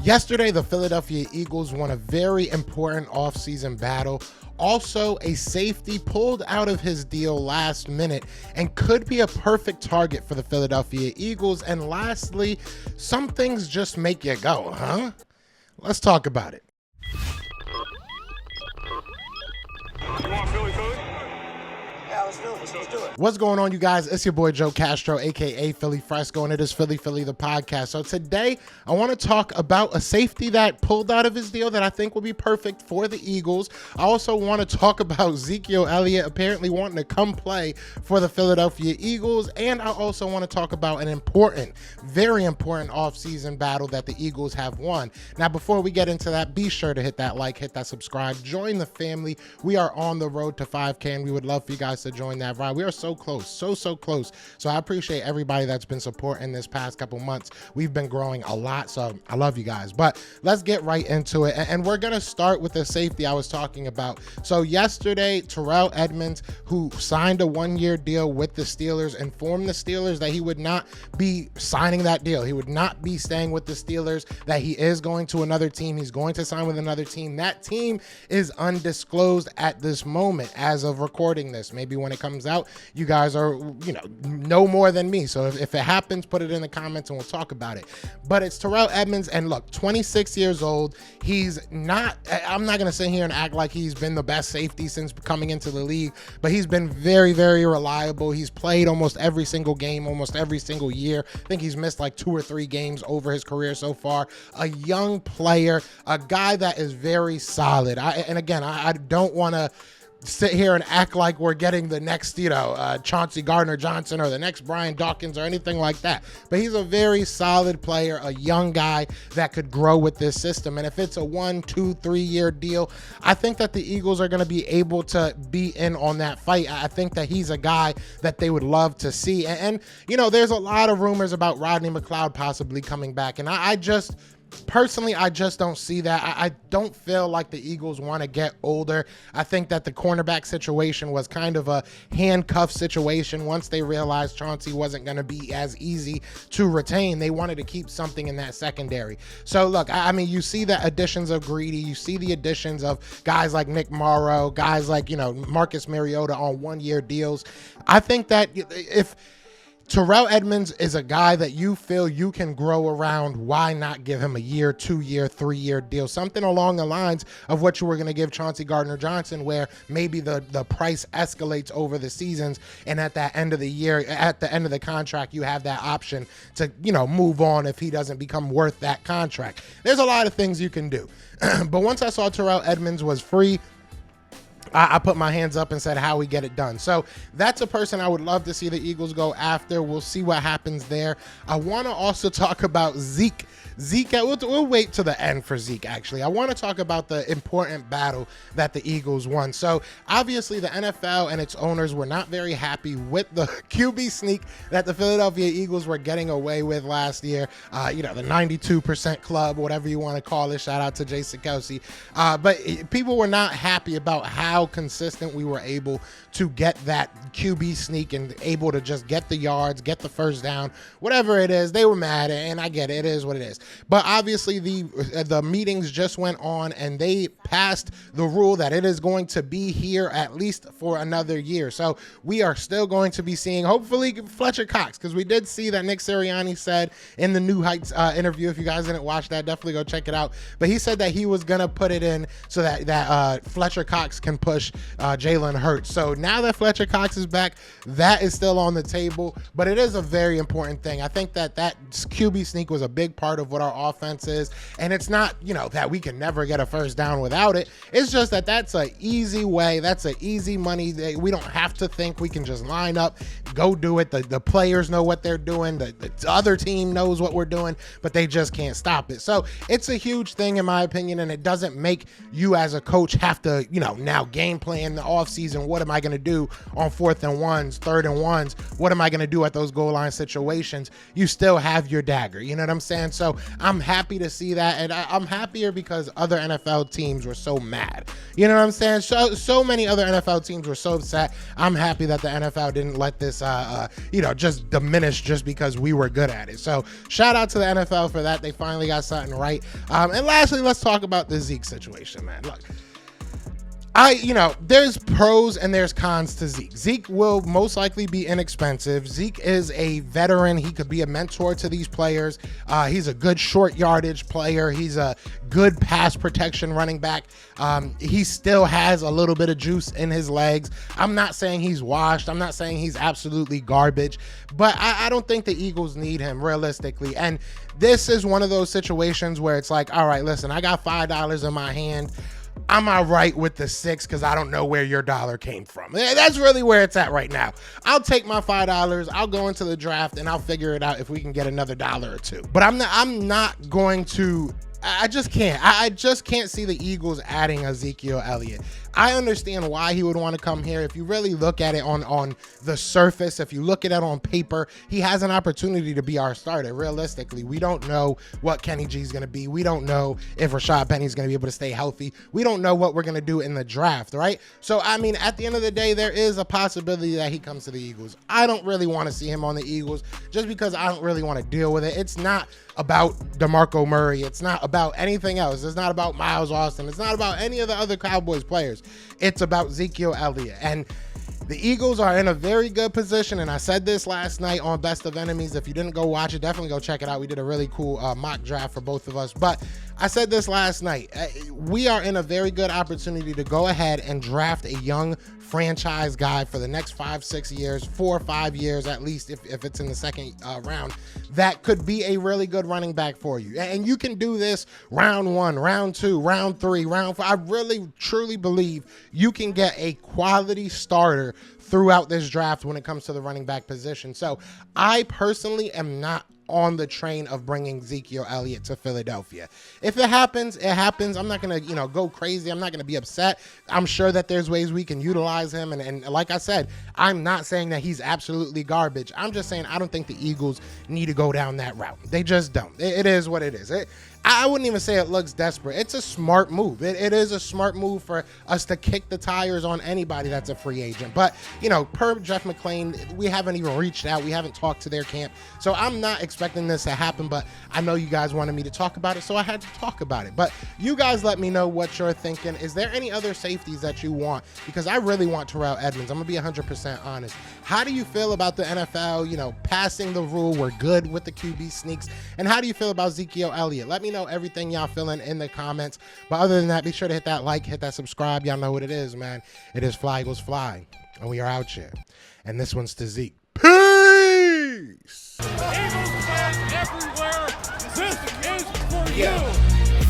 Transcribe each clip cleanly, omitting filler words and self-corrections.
Yesterday, the Philadelphia Eagles won a very important offseason battle. Also, a safety pulled out of his deal last minute and could be a perfect target for the Philadelphia Eagles. And lastly, some things just make you go, huh? Let's talk about it. You want Philly? Yeah, let's do it. Let's do it. What's going on, you guys? It's your boy Joe Castro, aka Philly Fresco, and it is Philly the podcast. So today, I want to talk about a safety that pulled out of his deal that I think will be perfect for the Eagles. I also want to talk about Ezekiel Elliott apparently wanting to come play for the Philadelphia Eagles, and I also want to talk about an important, very important offseason battle that the Eagles have won. Now, before we get into that, be sure to hit that like, hit that subscribe, join the family. We are on the road to 5K, and we would love for you guys to join that ride. We are so close, so close. So I appreciate everybody that's been supporting this past couple months. We've been growing a lot, so I love you guys. But let's get right into it, and we're gonna start with the safety I was talking about. So yesterday, Terrell Edmunds, who signed a one-year deal with the Steelers, informed the Steelers that he would not be signing that deal. He would not be staying with the Steelers, that he is going to another team. He's going to sign with another team. That team is undisclosed at this moment as of recording this. Maybe when it comes out, you guys are, know more than me. So if it happens, put it in the comments and we'll talk about it. But it's Terrell Edmunds, and look, 26 years old. He's not, I'm not going to sit here and act like he's been the best safety since coming into the league, but he's been very, very reliable. He's played almost every single game, almost every single year. I think he's missed like 2 or 3 games over his career so far. A young player, a guy that is very solid. I don't want to sit here and act like we're getting the next, Chauncey Gardner-Johnson or the next Brian Dawkins or anything like that. But he's a very solid player, a young guy that could grow with this system. And if it's a 1, 2, 3 year deal, I think that the Eagles are going to be able to be in on that fight. I think that he's a guy that they would love to see. And there's a lot of rumors about Rodney McLeod possibly coming back. And I just don't see that. I don't feel like the Eagles want to get older. I think that the cornerback situation was kind of a handcuff situation. Once they realized Chauncey wasn't going to be as easy to retain, they wanted to keep something in that secondary. So look, you see the additions of Greedy. You see the additions of guys like Nick Morrow, guys like, Marcus Mariota on 1-year deals. I think that if Terrell Edmunds is a guy that you feel you can grow around, why not give him a 1-year, 2-year, 3-year deal? Something along the lines of what you were going to give Chauncey Gardner-Johnson, where maybe the price escalates over the seasons, and at the end of the year, at the end of the contract, you have that option to, move on if he doesn't become worth that contract. There's a lot of things you can do. But once I saw Terrell Edmunds was free, I put my hands up and said, how we get it done. So that's a person I would love to see the Eagles go after. We'll see what happens there. I want to also talk about Zeke. We'll wait to the end for Zeke, actually. I want to talk about the important battle that the Eagles won. So obviously the NFL and its owners were not very happy with the QB sneak that the Philadelphia Eagles were getting away with last year. The 92% club, whatever you want to call it. Shout out to Jason Kelsey. But people were not happy about how consistent we were able to get that QB sneak and able to just get the yards, get the first down, whatever it is. They were mad, and I get it. It is what it is. But obviously the meetings just went on, and they passed the rule that it is going to be here at least for another year. So we are still going to be seeing, hopefully, Fletcher Cox, because we did see that Nick Sirianni said in the New Heights interview. If you guys didn't watch that, definitely go check it out. But he said that he was going to put it in so that Fletcher Cox can push Jalen Hurts. So now that Fletcher Cox is back, that is still on the table, but it is a very important thing. I think that QB sneak was a big part of what our offense is, and it's not, that we can never get a first down without it. It's just that that's an easy way. That's an easy money. We don't have to think. We can just line up, go do it. The players know what they're doing. The other team knows what we're doing, but they just can't stop it. So it's a huge thing in my opinion, and it doesn't make you as a coach have to, now game plan in the offseason. What am I going to do on 4th and 1s, 3rd and 1s? What am I going to do at those goal line situations? You still have your dagger. You know what I'm saying? So I'm happy to see that. And I'm happier because other NFL teams were so mad. You know what I'm saying? So many other NFL teams were so upset. I'm happy that the NFL didn't let this, just diminish just because we were good at it. So shout out to the NFL for that. They finally got something right. And lastly, let's talk about the Zeke situation, man. Look, there's pros and there's cons to Zeke. Zeke will most likely be inexpensive. Zeke is a veteran. He could be a mentor to these players. He's a good short yardage player. He's a good pass protection running back. He still has a little bit of juice in his legs. I'm not saying he's washed. I'm not saying he's absolutely garbage, but I don't think the Eagles need him realistically. And this is one of those situations where it's like, all right, listen, I got $5 in my hand. I'm all right with the 6 because I don't know where your dollar came from. That's really where it's at right now. I'll take my $5. I'll go into the draft and I'll figure it out if we can get another $1 or $2. But I'm not going to. I just can't. I just can't see the Eagles adding Ezekiel Elliott. I understand why he would want to come here. If you really look at it on the surface, if you look at it on paper, he has an opportunity to be our starter. Realistically, we don't know what Kenny G is going to be. We don't know if Rashad Penny is going to be able to stay healthy. We don't know what we're going to do in the draft, right? So, I mean, at the end of the day, there is a possibility that he comes to the Eagles. I don't really want to see him on the Eagles just because I don't really want to deal with it. It's not about DeMarco Murray. It's not about anything else. It's not about Miles Austin. It's not about any of the other Cowboys players. It's about Ezekiel Elliott. And the Eagles are in a very good position, and I said this last night on Best of Enemies. If you didn't go watch it, definitely go check it out. We did a really cool mock draft for both of us. But I said this last night. We are in a very good opportunity to go ahead and draft a young franchise guy for the next 5-6 years, 4 or 5 years at least, if it's in the second round, that could be a really good running back for you. And you can do this round 1, round 2, round 3, round 4. I really, truly believe you can get a quality starter throughout this draft when it comes to the running back position. So I personally am not on the train of bringing Ezekiel Elliott to Philadelphia. If it happens, it happens. I'm not going to, go crazy. I'm not going to be upset. I'm sure that there's ways we can utilize him. And like I said, I'm not saying that he's absolutely garbage. I'm just saying I don't think the Eagles need to go down that route. They just don't. It is what it is. I wouldn't even say it looks desperate. It's a smart move. It is a smart move for us to kick the tires on anybody that's a free agent. But, per Jeff McClain, we haven't even reached out. We haven't talked to their camp. So I'm not expecting this to happen, but I know you guys wanted me to talk about it, so I had to talk about it. But you guys let me know what you're thinking. Is there any other safeties that you want? Because I really want Terrell Edmunds. I'm going to be 100% honest. How do you feel about the NFL, passing the rule? We're good with the QB sneaks. And how do you feel about Ezekiel Elliott? Let me know everything y'all feeling in the comments. But other than that, be sure to hit that like, hit that subscribe. Y'all know what it is, man. It is Fly Eagles Fly, and we are out here. And this one's to Zeke. Peace! Eagles fans everywhere, this is for you.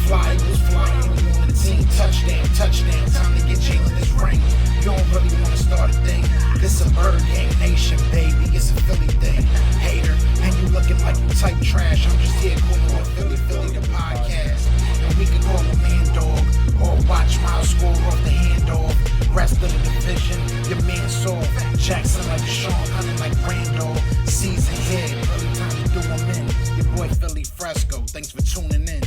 Fly Eagles flying on the team. Touchdown. Time to get Jalen this ring. You don't really want to start a thing. This a Bird Gang Nation, baby. It's a Philly thing. Hater, and you looking like you type trash. I'm just here calling on Philly the podcast. And we can call a man dog or watch Miles score off the handoff. Rest of the division, your man Saul. Jackson like Sean, hunting like Randall. Season here, early time to do them in. Your boy Philly Fresco. Thanks for tuning in.